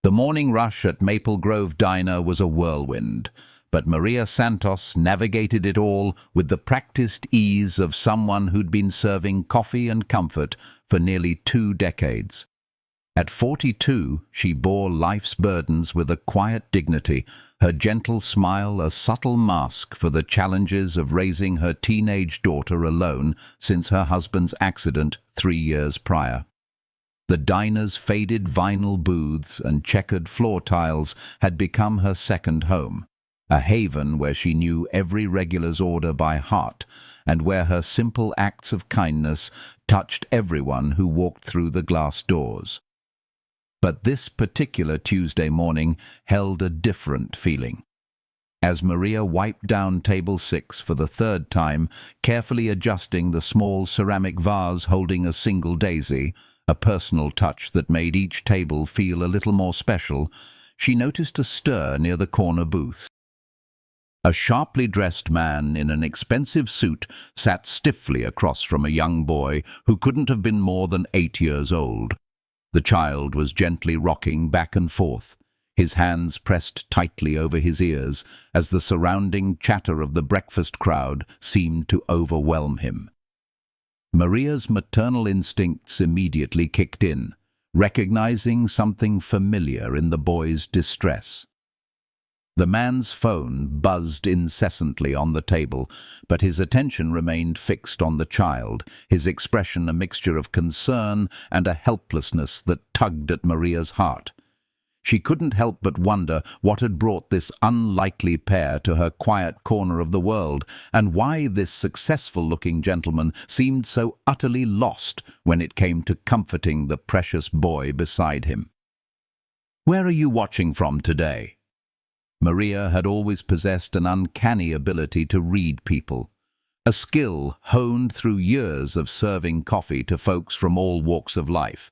The morning rush at Maple Grove Diner was a whirlwind, but Maria Santos navigated it all with the practiced ease of someone who'd been serving coffee and comfort for nearly 2 decades. At 42, she bore life's burdens with a quiet dignity, her gentle smile a subtle mask for the challenges of raising her teenage daughter alone since her husband's accident 3 years prior. The diner's faded vinyl booths and checkered floor tiles had become her second home, a haven where she knew every regular's order by heart, and where her simple acts of kindness touched everyone who walked through the glass doors. But this particular Tuesday morning held a different feeling. As Maria wiped down table 6 for the 3rd time, carefully adjusting the small ceramic vase holding a single daisy, a personal touch that made each table feel a little more special, she noticed a stir near the corner booths. A sharply dressed man in an expensive suit sat stiffly across from a young boy who couldn't have been more than 8 years old. The child was gently rocking back and forth, his hands pressed tightly over his ears as the surrounding chatter of the breakfast crowd seemed to overwhelm him. Maria's maternal instincts immediately kicked in, recognizing something familiar in the boy's distress. The man's phone buzzed incessantly on the table, but his attention remained fixed on the child, his expression a mixture of concern and a helplessness that tugged at Maria's heart. She couldn't help but wonder what had brought this unlikely pair to her quiet corner of the world, and why this successful-looking gentleman seemed so utterly lost when it came to comforting the precious boy beside him. "Where are you watching from today?" Maria had always possessed an uncanny ability to read people, a skill honed through years of serving coffee to folks from all walks of life.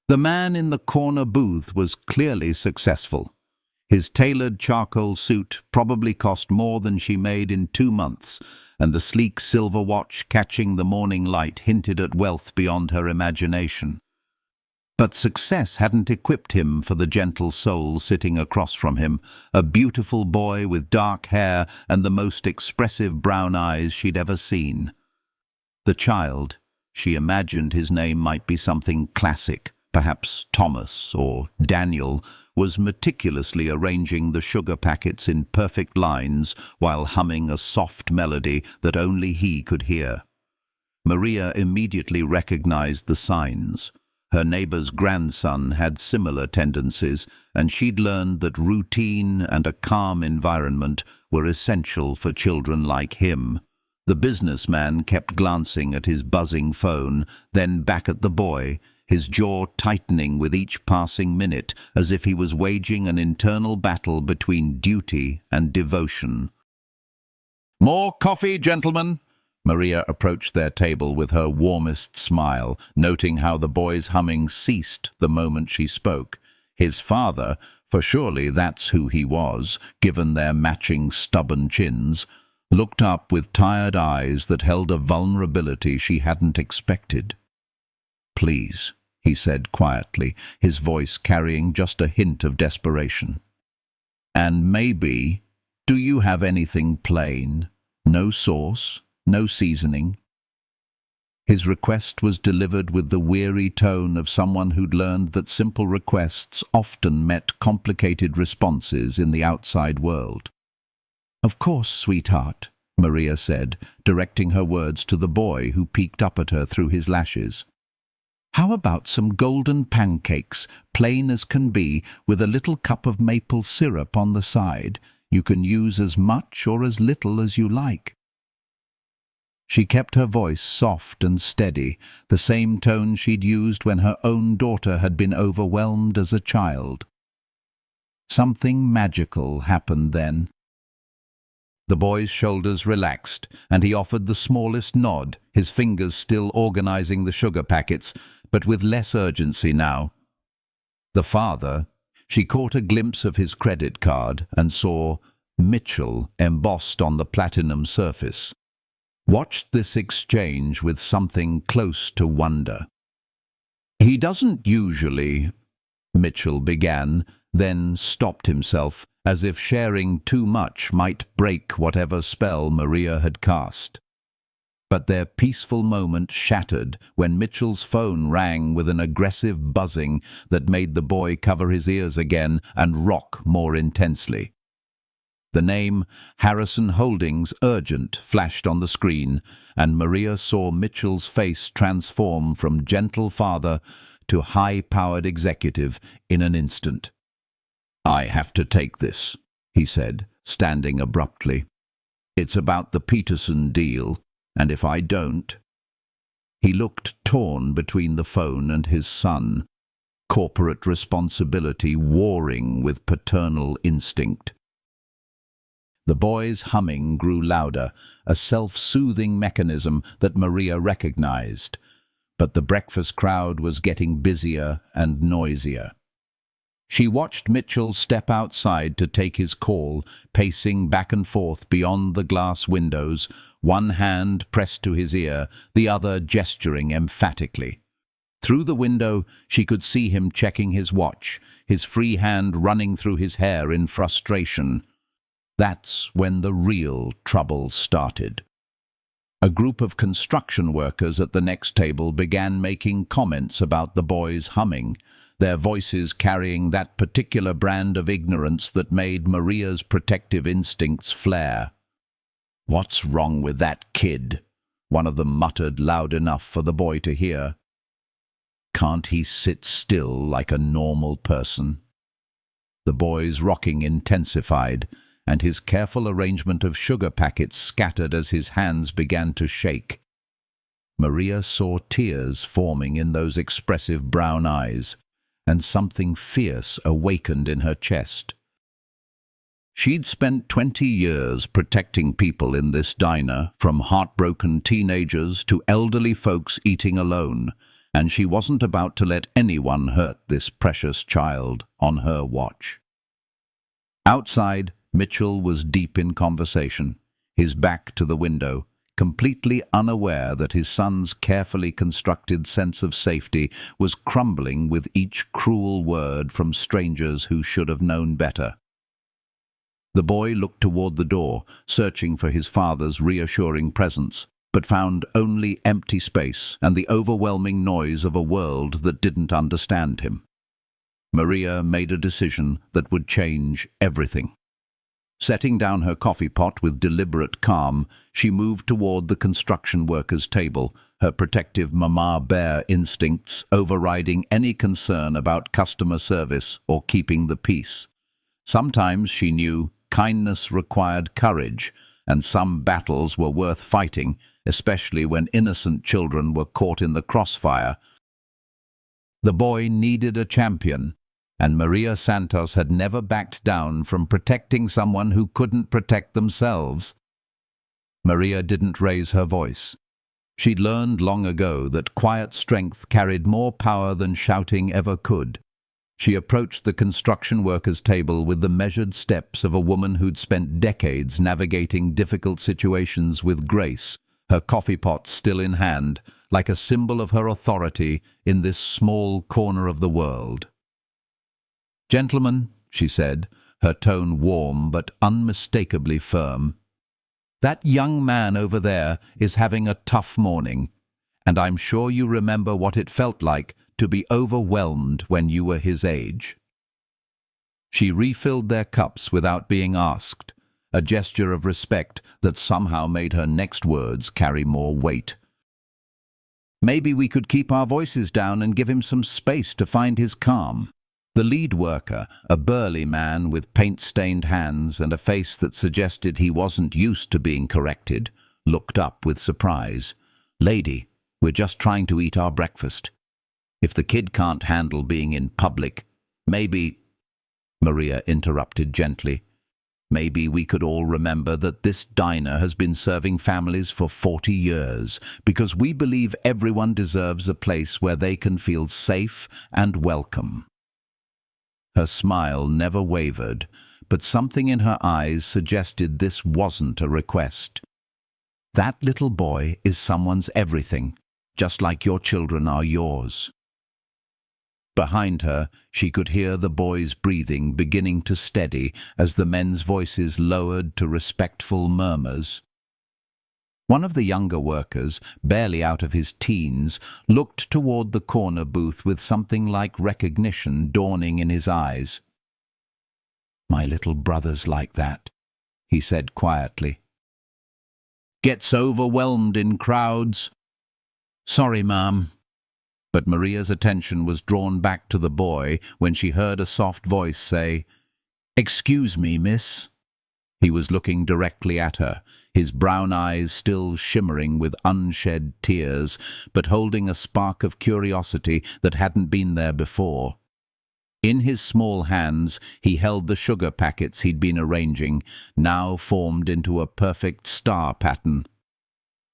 The man in the corner booth was clearly successful. His tailored charcoal suit probably cost more than she made in 2 months, and the sleek silver watch catching the morning light hinted at wealth beyond her imagination. But success hadn't equipped him for the gentle soul sitting across from him, a beautiful boy with dark hair and the most expressive brown eyes she'd ever seen. The child, she imagined his name might be something classic, perhaps Thomas or Daniel, was meticulously arranging the sugar packets in perfect lines while humming a soft melody that only he could hear. Maria immediately recognized the signs. Her neighbor's grandson had similar tendencies, and she'd learned that routine and a calm environment were essential for children like him. The businessman kept glancing at his buzzing phone, then back at the boy, his jaw tightening with each passing minute, as if he was waging an internal battle between duty and devotion. "More coffee, gentlemen?" Maria approached their table with her warmest smile, noting how the boy's humming ceased the moment she spoke. His father, for surely that's who he was, given their matching stubborn chins, looked up with tired eyes that held a vulnerability she hadn't expected. "Please," he said quietly, his voice carrying just a hint of desperation. "And maybe, do you have anything plain? No sauce? No seasoning?" His request was delivered with the weary tone of someone who'd learned that simple requests often met complicated responses in the outside world. "Of course, sweetheart," Maria said, directing her words to the boy who peeked up at her through his lashes. "How about some golden pancakes, plain as can be, with a little cup of maple syrup on the side? You can use as much or as little as you like." She kept her voice soft and steady, the same tone she'd used when her own daughter had been overwhelmed as a child. Something magical happened then. The boy's shoulders relaxed, and he offered the smallest nod, his fingers still organizing the sugar packets, but with less urgency now. The father, she caught a glimpse of his credit card and saw Mitchell embossed on the platinum surface. Watched this exchange with something close to wonder. "He doesn't usually..." Mitchell began, then stopped himself, as if sharing too much might break whatever spell Maria had cast. But their peaceful moment shattered when Mitchell's phone rang with an aggressive buzzing that made the boy cover his ears again and rock more intensely. The name Harrison Holdings Urgent flashed on the screen, and Maria saw Mitchell's face transform from gentle father to high-powered executive in an instant. "I have to take this," he said, standing abruptly. "It's about the Peterson deal, and if I don't—" He looked torn between the phone and his son, corporate responsibility warring with paternal instinct. The boy's humming grew louder, a self-soothing mechanism that Maria recognized, but the breakfast crowd was getting busier and noisier. She watched Mitchell step outside to take his call, pacing back and forth beyond the glass windows, one hand pressed to his ear, the other gesturing emphatically. Through the window, she could see him checking his watch, his free hand running through his hair in frustration. That's when the real trouble started. A group of construction workers at the next table began making comments about the boy's humming, their voices carrying that particular brand of ignorance that made Maria's protective instincts flare. "What's wrong with that kid?" one of them muttered loud enough for the boy to hear. "Can't he sit still like a normal person?" The boy's rocking intensified, and his careful arrangement of sugar packets scattered as his hands began to shake. Maria saw tears forming in those expressive brown eyes, and something fierce awakened in her chest. She'd spent 20 years protecting people in this diner, from heartbroken teenagers to elderly folks eating alone, and she wasn't about to let anyone hurt this precious child on her watch. Outside, Mitchell was deep in conversation, his back to the window, completely unaware that his son's carefully constructed sense of safety was crumbling with each cruel word from strangers who should have known better. The boy looked toward the door, searching for his father's reassuring presence, but found only empty space and the overwhelming noise of a world that didn't understand him. Maria made a decision that would change everything. Setting down her coffee pot with deliberate calm, she moved toward the construction workers' table, her protective mama bear instincts overriding any concern about customer service or keeping the peace. Sometimes, she knew, kindness required courage, and some battles were worth fighting, especially when innocent children were caught in the crossfire. The boy needed a champion, and Maria Santos had never backed down from protecting someone who couldn't protect themselves. Maria didn't raise her voice. She'd learned long ago that quiet strength carried more power than shouting ever could. She approached the construction workers' table with the measured steps of a woman who'd spent decades navigating difficult situations with grace, her coffee pot still in hand, like a symbol of her authority in this small corner of the world. "Gentlemen," she said, her tone warm but unmistakably firm, "that young man over there is having a tough morning, and I'm sure you remember what it felt like to be overwhelmed when you were his age." She refilled their cups without being asked, a gesture of respect that somehow made her next words carry more weight. "Maybe we could keep our voices down and give him some space to find his calm." The lead worker, a burly man with paint-stained hands and a face that suggested he wasn't used to being corrected, looked up with surprise. "Lady, we're just trying to eat our breakfast. If the kid can't handle being in public, maybe—" Maria interrupted gently. "Maybe we could all remember that this diner has been serving families for 40 years, because we believe everyone deserves a place where they can feel safe and welcome." Her smile never wavered, but something in her eyes suggested this wasn't a request. "That little boy is someone's everything, just like your children are yours." Behind her, she could hear the boys' breathing beginning to steady as the men's voices lowered to respectful murmurs. One of the younger workers, barely out of his teens, looked toward the corner booth with something like recognition dawning in his eyes. "My little brother's like that," he said quietly. "Gets overwhelmed in crowds." "Sorry, Ma'am." But Maria's attention was drawn back to the boy when she heard a soft voice say, "Excuse me, miss." He was looking directly at her, his brown eyes still shimmering with unshed tears, but holding a spark of curiosity that hadn't been there before. In his small hands he held the sugar packets he'd been arranging, now formed into a perfect star pattern.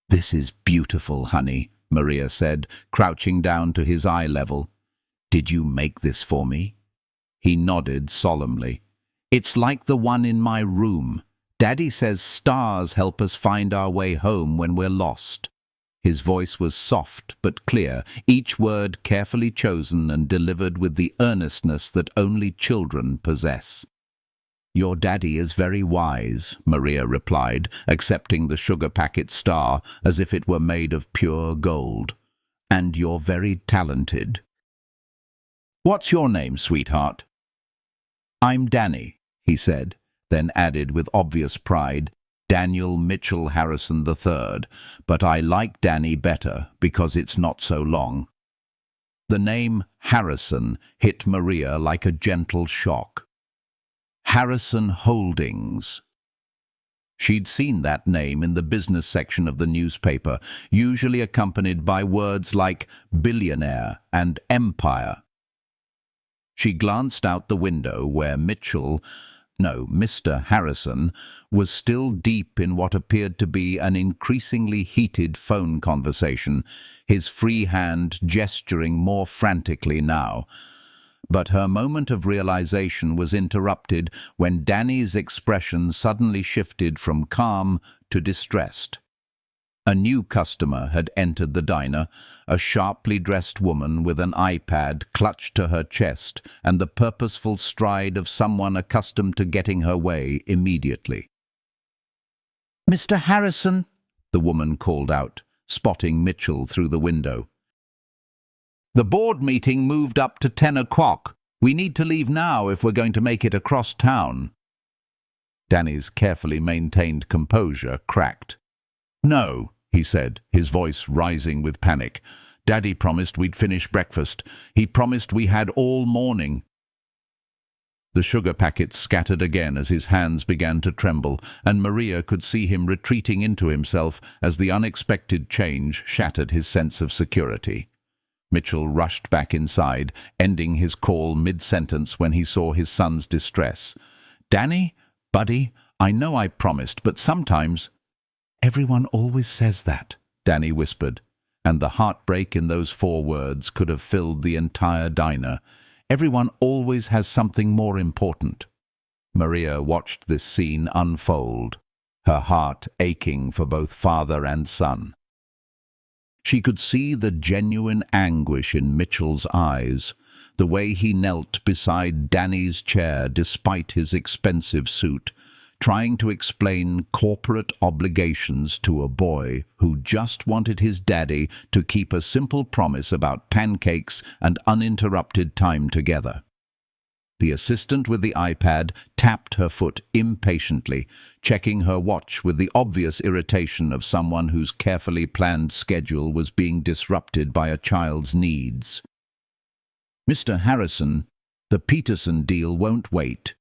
"This is beautiful, honey," Maria said, crouching down to his eye level. "Did you make this for me?" He nodded solemnly. "It's like the one in my room. Daddy says stars help us find our way home when we're lost." His voice was soft but clear, each word carefully chosen and delivered with the earnestness that only children possess. "Your daddy is very wise," Maria replied, accepting the sugar packet star as if it were made of pure gold. "And you're very talented." "What's your name, sweetheart?" "I'm Danny," he said, then added with obvious pride, "Daniel Mitchell Harrison III, but I like Danny better because it's not so long." The name Harrison hit Maria like a gentle shock. Harrison Holdings. She'd seen that name in the business section of the newspaper, usually accompanied by words like billionaire and empire. She glanced out the window where Mr. Harrison, was still deep in what appeared to be an increasingly heated phone conversation, his free hand gesturing more frantically now. But her moment of realization was interrupted when Danny's expression suddenly shifted from calm to distressed. A new customer had entered the diner, a sharply dressed woman with an iPad clutched to her chest and the purposeful stride of someone accustomed to getting her way immediately. "Mr. Harrison," the woman called out, spotting Mitchell through the window. "The board meeting moved up to 10 o'clock. We need to leave now if we're going to make it across town." Danny's carefully maintained composure cracked. "No," he said, his voice rising with panic. "Daddy promised we'd finish breakfast. He promised we had all morning." The sugar packets scattered again as his hands began to tremble, and Maria could see him retreating into himself as the unexpected change shattered his sense of security. Mitchell rushed back inside, ending his call mid-sentence when he saw his son's distress. "Danny, buddy, I know I promised, but sometimes—" "Everyone always says that," Danny whispered, and the heartbreak in those 4 words could have filled the entire diner. "Everyone always has something more important." Maria watched this scene unfold, her heart aching for both father and son. She could see the genuine anguish in Mitchell's eyes, the way he knelt beside Danny's chair despite his expensive suit, trying to explain corporate obligations to a boy who just wanted his daddy to keep a simple promise about pancakes and uninterrupted time together. The assistant with the iPad tapped her foot impatiently, checking her watch with the obvious irritation of someone whose carefully planned schedule was being disrupted by a child's needs. "Mr. Harrison, the Peterson deal won't wait.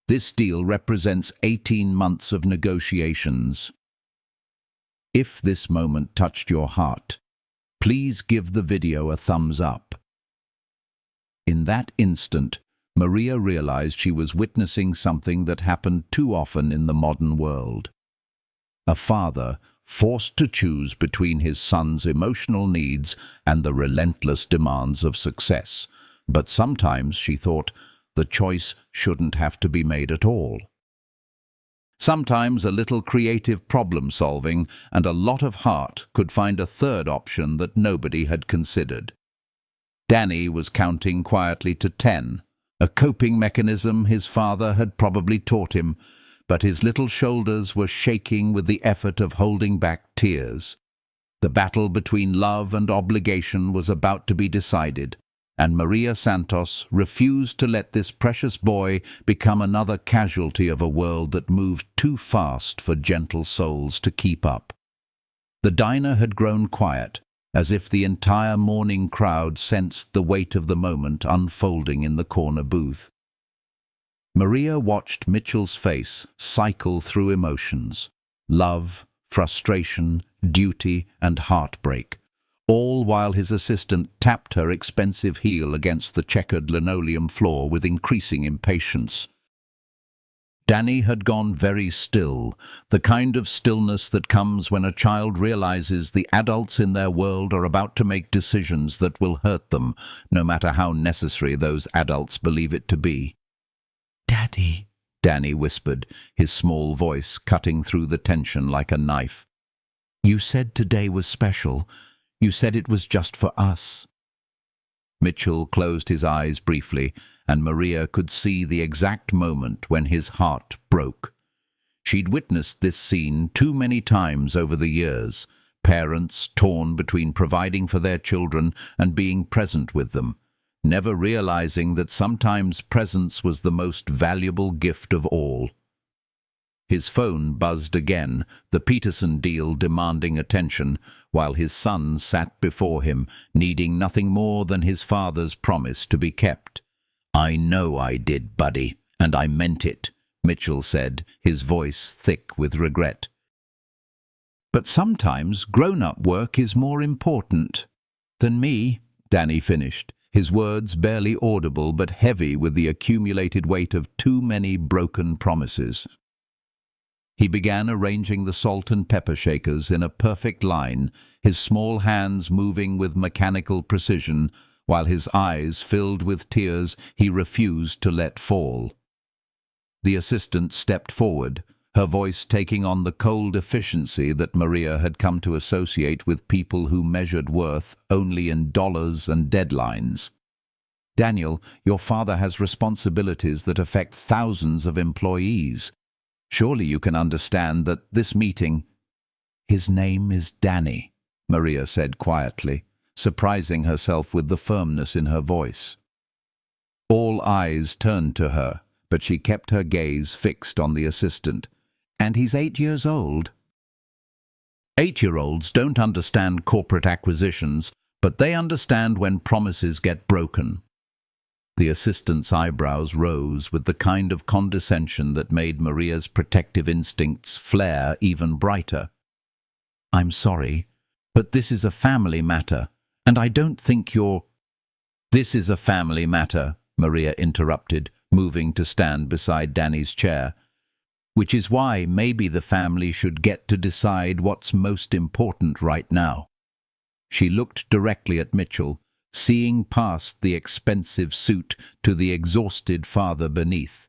This deal represents 18 months of negotiations. If this moment touched your heart, please give the video a thumbs up." In that instant, Maria realized she was witnessing something that happened too often in the modern world. A father forced to choose between his son's emotional needs and the relentless demands of success. But sometimes, she thought, the choice shouldn't have to be made at all. Sometimes a little creative problem-solving and a lot of heart could find a third option that nobody had considered. Danny was counting quietly to 10, a coping mechanism his father had probably taught him, but his little shoulders were shaking with the effort of holding back tears. The battle between love and obligation was about to be decided, and Maria Santos refused to let this precious boy become another casualty of a world that moved too fast for gentle souls to keep up. The diner had grown quiet, as if the entire morning crowd sensed the weight of the moment unfolding in the corner booth. Maria watched Mitchell's face cycle through emotions: love, frustration, duty, and heartbreak, all while his assistant tapped her expensive heel against the checkered linoleum floor with increasing impatience. Danny had gone very still, the kind of stillness that comes when a child realizes the adults in their world are about to make decisions that will hurt them, no matter how necessary those adults believe it to be. "Daddy," Danny whispered, his small voice cutting through the tension like a knife. "You said today was special. You said it was just for us." Mitchell closed his eyes briefly, and Maria could see the exact moment when his heart broke. She'd witnessed this scene too many times over the years, parents torn between providing for their children and being present with them, never realizing that sometimes presence was the most valuable gift of all. His phone buzzed again, the Peterson deal demanding attention, while his son sat before him, needing nothing more than his father's promise to be kept. "I know I did, buddy, and I meant it," Mitchell said, his voice thick with regret. "But sometimes grown-up work is more important than me," Danny finished, his words barely audible but heavy with the accumulated weight of too many broken promises. He began arranging the salt and pepper shakers in a perfect line, his small hands moving with mechanical precision, while his eyes filled with tears he refused to let fall. The assistant stepped forward, her voice taking on the cold efficiency that Maria had come to associate with people who measured worth only in dollars and deadlines. "Daniel, your father has responsibilities that affect thousands of employees. Surely you can understand that this meeting—" "His name is Danny," Maria said quietly, surprising herself with the firmness in her voice. All eyes turned to her, but she kept her gaze fixed on the assistant. "And he's 8 years old." "8-year-olds don't understand corporate acquisitions, but they understand when promises get broken." The assistant's eyebrows rose with the kind of condescension that made Maria's protective instincts flare even brighter. "I'm sorry, but this is a family matter, and I don't think you're—" "This is a family matter," Maria interrupted, moving to stand beside Danny's chair. "Which is why maybe the family should get to decide what's most important right now." She looked directly at Mitchell, seeing past the expensive suit to the exhausted father beneath.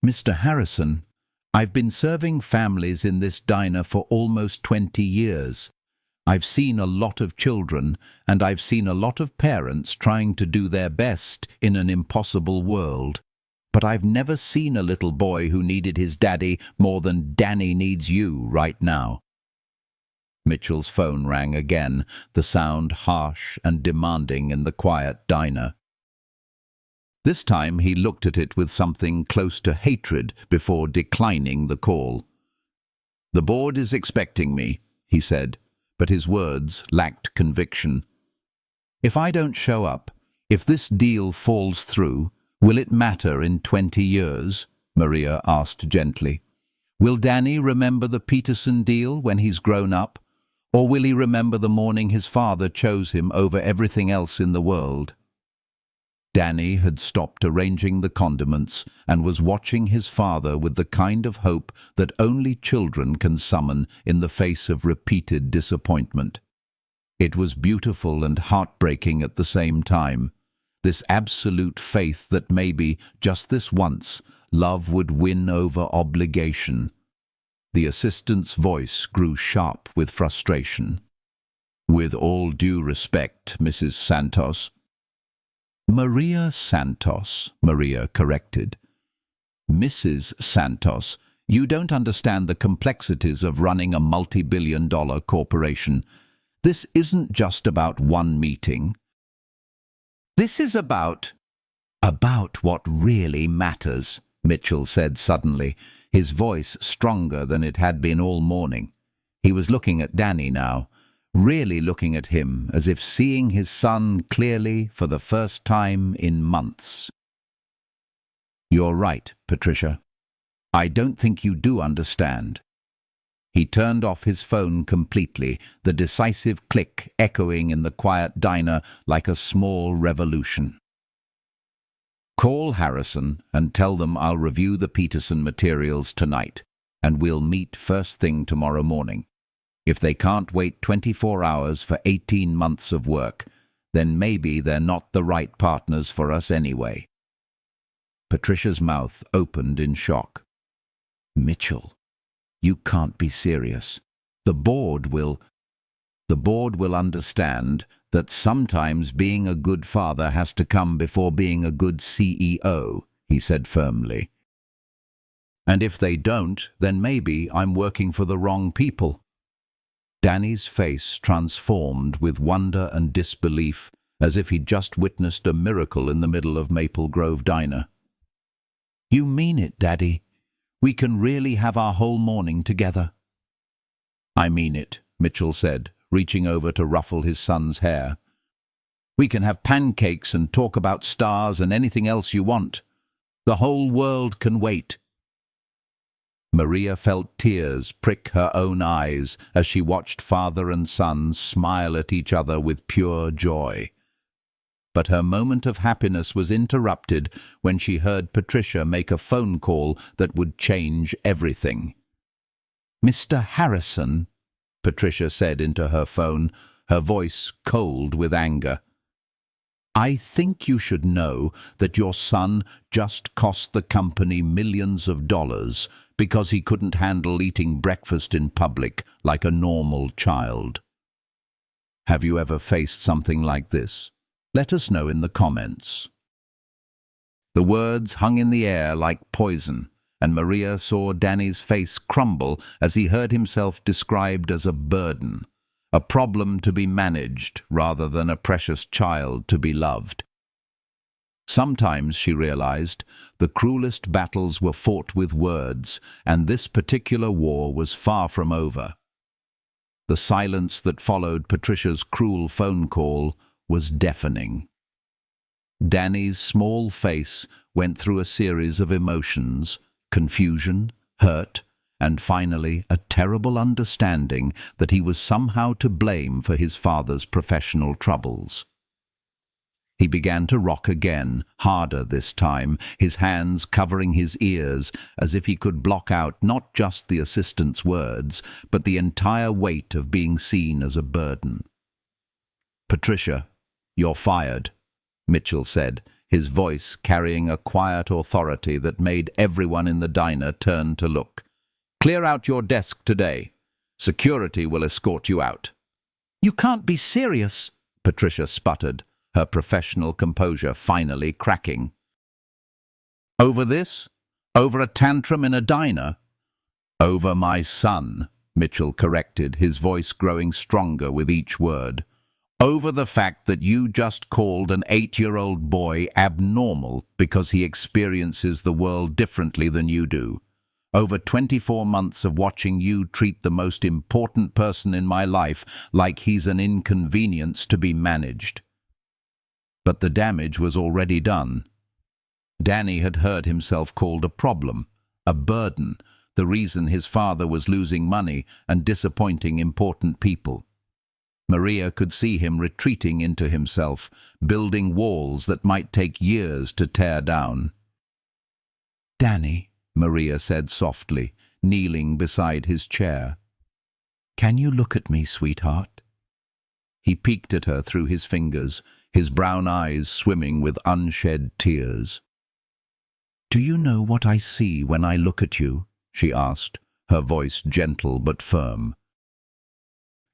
"Mr. Harrison, I've been serving families in this diner for almost 20 years. I've seen a lot of children, and I've seen a lot of parents trying to do their best in an impossible world. But I've never seen a little boy who needed his daddy more than Danny needs you right now." Mitchell's phone rang again, the sound harsh and demanding in the quiet diner. This time he looked at it with something close to hatred before declining the call. "The board is expecting me," he said, but his words lacked conviction. "If I don't show up, if this deal falls through, will it matter in 20 years?" Maria asked gently. "Will Danny remember the Peterson deal when he's grown up? Or will he remember the morning his father chose him over everything else in the world?" Danny had stopped arranging the condiments and was watching his father with the kind of hope that only children can summon in the face of repeated disappointment. It was beautiful and heartbreaking at the same time, this absolute faith that maybe, just this once, love would win over obligation. The assistant's voice grew sharp with frustration. "With all due respect, Mrs. Santos, Maria Santos, Maria corrected. Mrs. Santos, you don't understand the complexities of running a multi-billion-dollar corporation. This isn't just about one meeting. This is about what really matters, Mitchell said suddenly, his voice stronger than it had been all morning. He was looking at Danny now, really looking at him as if seeing his son clearly for the first time in months. You're right, Patricia. I don't think you do understand. He turned off his phone completely, the decisive click echoing in the quiet diner like a small revolution. Call Harrison and tell them I'll review the Peterson materials tonight, and we'll meet first thing tomorrow morning. If they can't wait 24 hours for 18 months of work, then maybe they're not the right partners for us anyway. Patricia's mouth opened in shock. Mitchell, you can't be serious. The board will understand that sometimes being a good father has to come before being a good CEO, he said firmly. And if they don't, then maybe I'm working for the wrong people. Danny's face transformed with wonder and disbelief, as if he'd just witnessed a miracle in the middle of Maple Grove Diner. You mean it, Daddy? We can really have our whole morning together. I mean it, Mitchell said, reaching over to ruffle his son's hair. We can have pancakes and talk about stars and anything else you want. The whole world can wait. Maria felt tears prick her own eyes as she watched father and son smile at each other with pure joy. But her moment of happiness was interrupted when she heard Patricia make a phone call that would change everything. Mr. Harrison, Patricia said into her phone, her voice cold with anger. I think you should know that your son just cost the company millions of dollars because he couldn't handle eating breakfast in public like a normal child. Have you ever faced something like this? Let us know in the comments. The words hung in the air like poison, and Maria saw Danny's face crumble as he heard himself described as a burden, a problem to be managed rather than a precious child to be loved. Sometimes, she realized, the cruelest battles were fought with words, and this particular war was far from over. The silence that followed Patricia's cruel phone call was deafening. Danny's small face went through a series of emotions, confusion, hurt, and finally a terrible understanding that he was somehow to blame for his father's professional troubles. He began to rock again, harder this time, his hands covering his ears as if he could block out not just the assistant's words, but the entire weight of being seen as a burden. Patricia, you're fired, Mitchell said, his voice carrying a quiet authority that made everyone in the diner turn to look. Clear out your desk today. Security will escort you out. You can't be serious, Patricia sputtered, her professional composure finally cracking. Over this? Over a tantrum in a diner? Over my son, Mitchell corrected, his voice growing stronger with each word. Over the fact that you just called an 8-year-old boy abnormal because he experiences the world differently than you do. Over 24 months of watching you treat the most important person in my life like he's an inconvenience to be managed. But the damage was already done. Danny had heard himself called a problem, a burden, the reason his father was losing money and disappointing important people. Maria could see him retreating into himself, building walls that might take years to tear down. Danny, Maria said softly, kneeling beside his chair. Can you look at me, sweetheart? He peeked at her through his fingers, his brown eyes swimming with unshed tears. Do you know what I see when I look at you? She asked, her voice gentle but firm.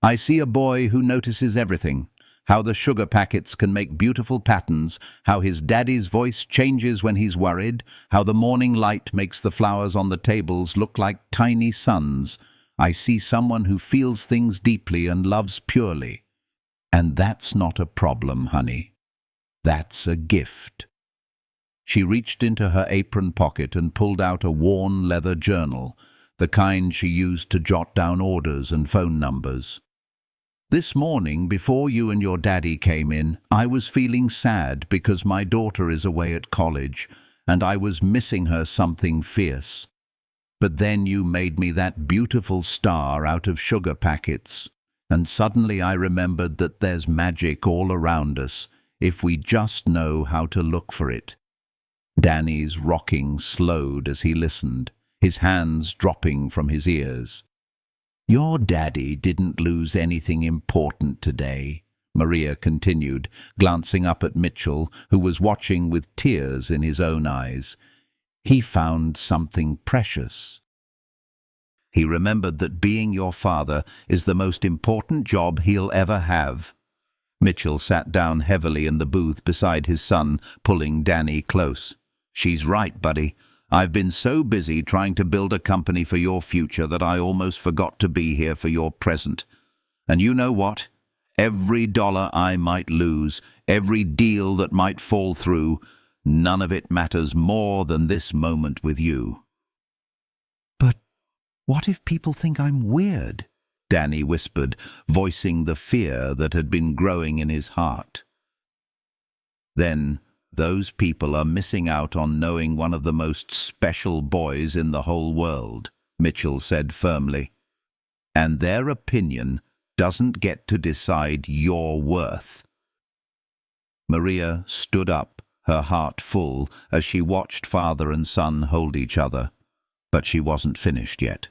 I see a boy who notices everything, how the sugar packets can make beautiful patterns, how his daddy's voice changes when he's worried, how the morning light makes the flowers on the tables look like tiny suns. I see someone who feels things deeply and loves purely. And that's not a problem, honey. That's a gift. She reached into her apron pocket and pulled out a worn leather journal, the kind she used to jot down orders and phone numbers. This morning, before you and your daddy came in, I was feeling sad because my daughter is away at college, and I was missing her something fierce. But then you made me that beautiful star out of sugar packets, and suddenly I remembered that there's magic all around us, if we just know how to look for it. Danny's rocking slowed as he listened, his hands dropping from his ears. Your daddy didn't lose anything important today, Maria continued, glancing up at Mitchell, who was watching with tears in his own eyes. He found something precious. He remembered that being your father is the most important job he'll ever have. Mitchell sat down heavily in the booth beside his son, pulling Danny close. She's right, buddy. I've been so busy trying to build a company for your future that I almost forgot to be here for your present. And you know what? Every dollar I might lose, every deal that might fall through, none of it matters more than this moment with you. But what if people think I'm weird? Danny whispered, voicing the fear that had been growing in his heart. Then those people are missing out on knowing one of the most special boys in the whole world, Mitchell said firmly. And their opinion doesn't get to decide your worth. Maria stood up, her heart full, as she watched father and son hold each other. But she wasn't finished yet.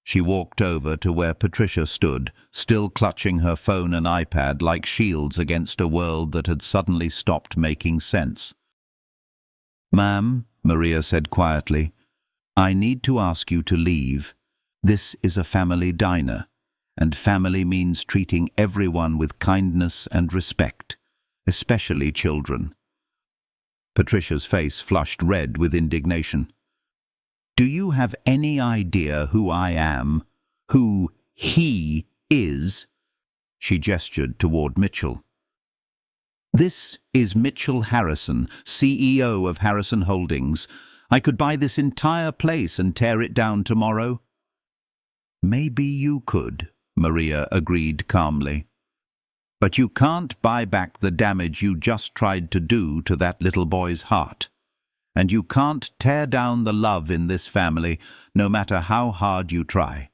She walked over to where Patricia stood, still clutching her phone and iPad like shields against a world that had suddenly stopped making sense. "Ma'am," Maria said quietly, "I need to ask you to leave. This is a family diner, and family means treating everyone with kindness and respect, especially children." Patricia's face flushed red with indignation. "Do you have any idea who I am? Who he is?" She gestured toward Mitchell. "This is Mitchell Harrison, CEO of Harrison Holdings. I could buy this entire place and tear it down tomorrow." "Maybe you could," Maria agreed calmly. "But you can't buy back the damage you just tried to do to that little boy's heart. And you can't tear down the love in this family, no matter how hard you try."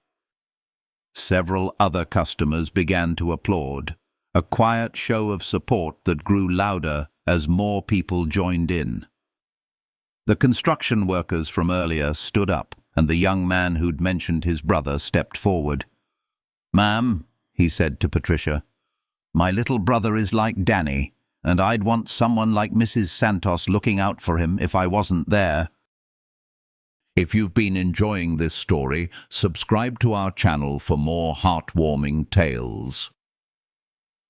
Several other customers began to applaud, a quiet show of support that grew louder as more people joined in. The construction workers from earlier stood up, and the young man who'd mentioned his brother stepped forward. "Ma'am," he said to Patricia, "my little brother is like Danny, and I'd want someone like Mrs. Santos looking out for him if I wasn't there." If you've been enjoying this story, subscribe to our channel for more heartwarming tales.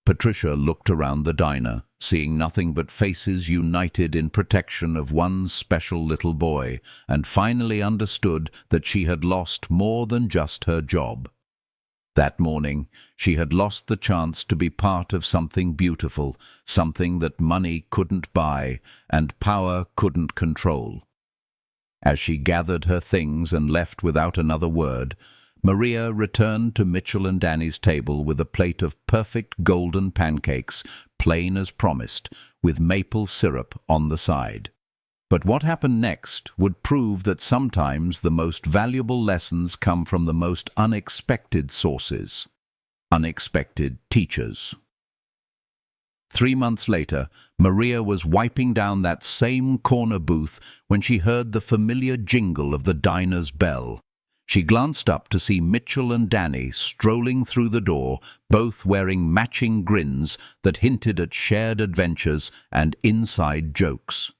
Patricia looked around the diner, seeing nothing but faces united in protection of one special little boy, and finally understood that she had lost more than just her job. That morning, she had lost the chance to be part of something beautiful, something that money couldn't buy and power couldn't control. As she gathered her things and left without another word, Maria returned to Mitchell and Danny's table with a plate of perfect golden pancakes, plain as promised, with maple syrup on the side. But what happened next would prove that sometimes the most valuable lessons come from the most unexpected sources. Unexpected teachers. 3 months later, Maria was wiping down that same corner booth when she heard the familiar jingle of the diner's bell. She glanced up to see Mitchell and Danny strolling through the door, both wearing matching grins that hinted at shared adventures and inside jokes.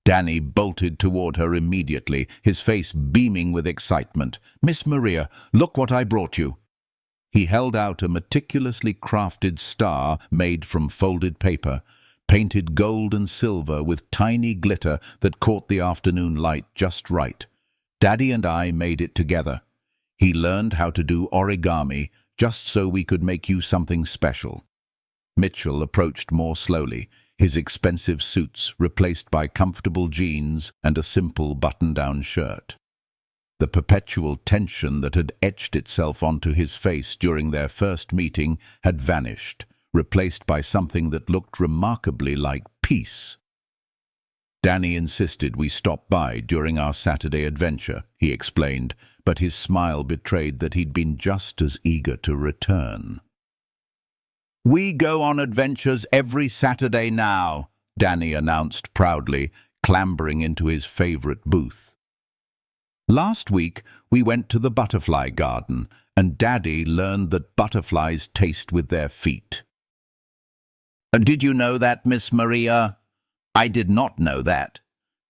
Danny bolted toward her immediately, his face beaming with excitement. "Miss Maria, look what I brought you." He held out a meticulously crafted star made from folded paper, painted gold and silver with tiny glitter that caught the afternoon light just right. Daddy and I made it together. He learned how to do origami just so we could make you something special. Mitchell approached more slowly, his expensive suits replaced by comfortable jeans and a simple button-down shirt. The perpetual tension that had etched itself onto his face during their first meeting had vanished, replaced by something that looked remarkably like peace. Danny insisted we stop by during our Saturday adventure, he explained, but his smile betrayed that he'd been just as eager to return. "We go on adventures every Saturday now," Danny announced proudly, clambering into his favorite booth. "Last week we went to the butterfly garden, and Daddy learned that butterflies taste with their feet." "Did you know that, Miss Maria?" "I did not know that."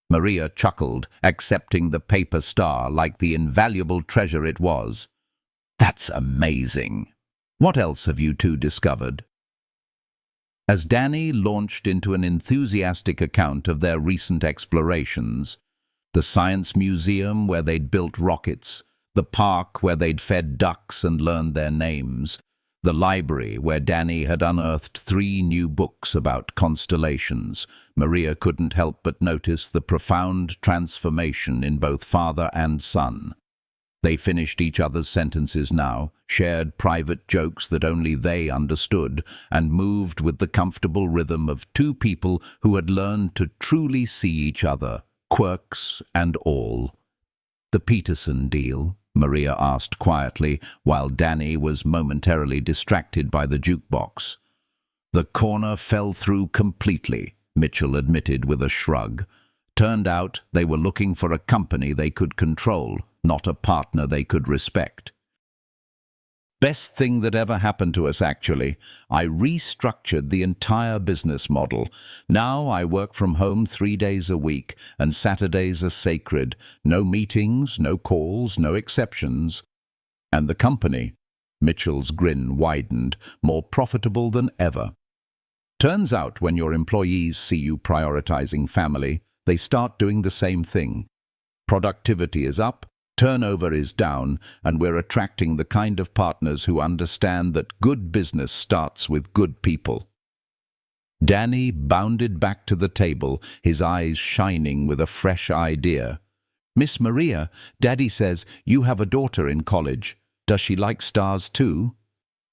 Maria chuckled, accepting the paper star like the invaluable treasure it was. "That's amazing. What else have you two discovered?" As Danny launched into an enthusiastic account of their recent explorations, the science museum where they'd built rockets, the park where they'd fed ducks and learned their names, the library where Danny had unearthed 3 new books about constellations, Maria couldn't help but notice the profound transformation in both father and son. They finished each other's sentences now, shared private jokes that only they understood, and moved with the comfortable rhythm of 2 people who had learned to truly see each other, quirks and all. "The Peterson deal?" Maria asked quietly, while Danny was momentarily distracted by the jukebox. "The corner fell through completely," Mitchell admitted with a shrug. "Turned out they were looking for a company they could control, not a partner they could respect." "Best thing that ever happened to us, actually. I restructured the entire business model. Now I work from home 3 days a week, and Saturdays are sacred. No meetings, no calls, no exceptions. And the company," Mitchell's grin widened, "more profitable than ever. Turns out when your employees see you prioritizing family, they start doing the same thing. Productivity is up, turnover is down, and we're attracting the kind of partners who understand that good business starts with good people." Danny bounded back to the table, his eyes shining with a fresh idea. "Miss Maria, Daddy says you have a daughter in college. Does she like stars too?"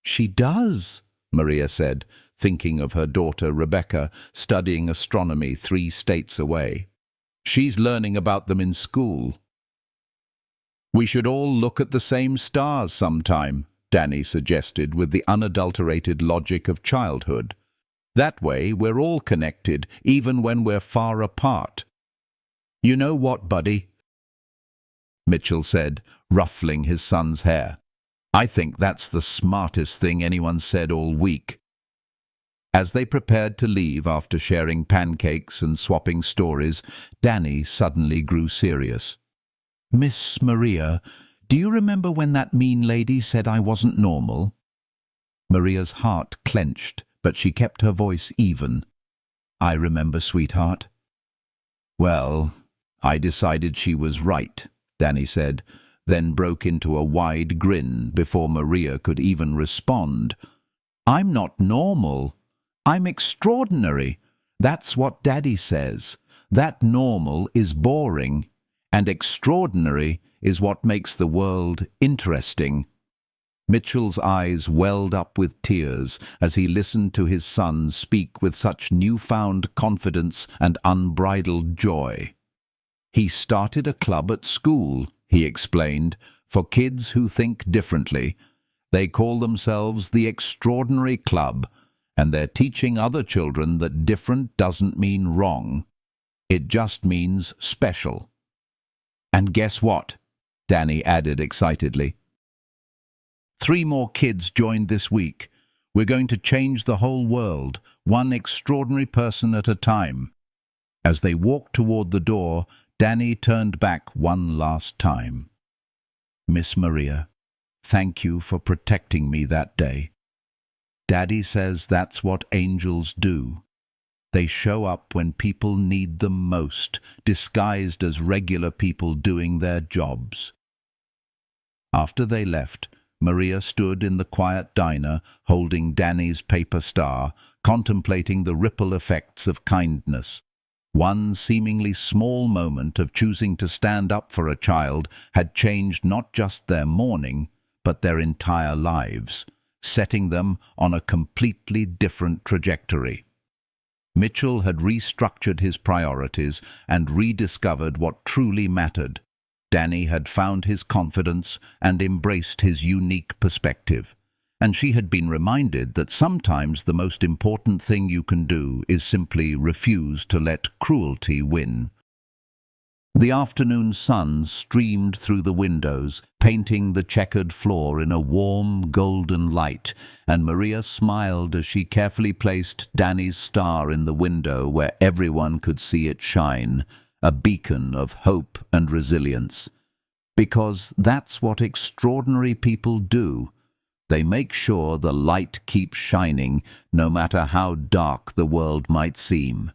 "She does," Maria said, thinking of her daughter Rebecca, studying astronomy 3 states away. "She's learning about them in school." "We should all look at the same stars sometime," Danny suggested with the unadulterated logic of childhood. "That way we're all connected, even when we're far apart." "You know what, buddy?" Mitchell said, ruffling his son's hair. "I think that's the smartest thing anyone said all week." As they prepared to leave after sharing pancakes and swapping stories, Danny suddenly grew serious. "Miss Maria, do you remember when that mean lady said I wasn't normal?" Maria's heart clenched, but she kept her voice even. "I remember, sweetheart." "Well, I decided she was right," Danny said, then broke into a wide grin before Maria could even respond. "I'm not normal. I'm extraordinary. That's what Daddy says. That normal is boring. And extraordinary is what makes the world interesting." Mitchell's eyes welled up with tears as he listened to his son speak with such newfound confidence and unbridled joy. "He started a club at school," he explained, "for kids who think differently. They call themselves the Extraordinary Club, and they're teaching other children that different doesn't mean wrong. It just means special. And guess what?" Danny added excitedly. 3 more kids joined this week. We're going to change the whole world, one extraordinary person at a time." As they walked toward the door, Danny turned back one last time. "Miss Maria, Thank you for protecting me that day. Daddy says that's what angels do. They show up when people need them most, disguised as regular people doing their jobs." After they left, Maria stood in the quiet diner, holding Danny's paper star, contemplating the ripple effects of kindness. One seemingly small moment of choosing to stand up for a child had changed not just their morning, but their entire lives, setting them on a completely different trajectory. Mitchell had restructured his priorities and rediscovered what truly mattered. Danny had found his confidence and embraced his unique perspective. And she had been reminded that sometimes the most important thing you can do is simply refuse to let cruelty win. The afternoon sun streamed through the windows, painting the checkered floor in a warm, golden light, and Maria smiled as she carefully placed Danny's star in the window where everyone could see it shine, a beacon of hope and resilience. Because that's what extraordinary people do. They make sure the light keeps shining, no matter how dark the world might seem.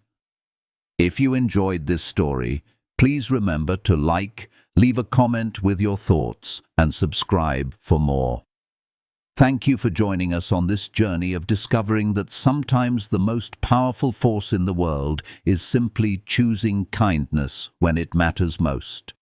If you enjoyed this story, please remember to like, leave a comment with your thoughts, and subscribe for more. Thank you for joining us on this journey of discovering that sometimes the most powerful force in the world is simply choosing kindness when it matters most.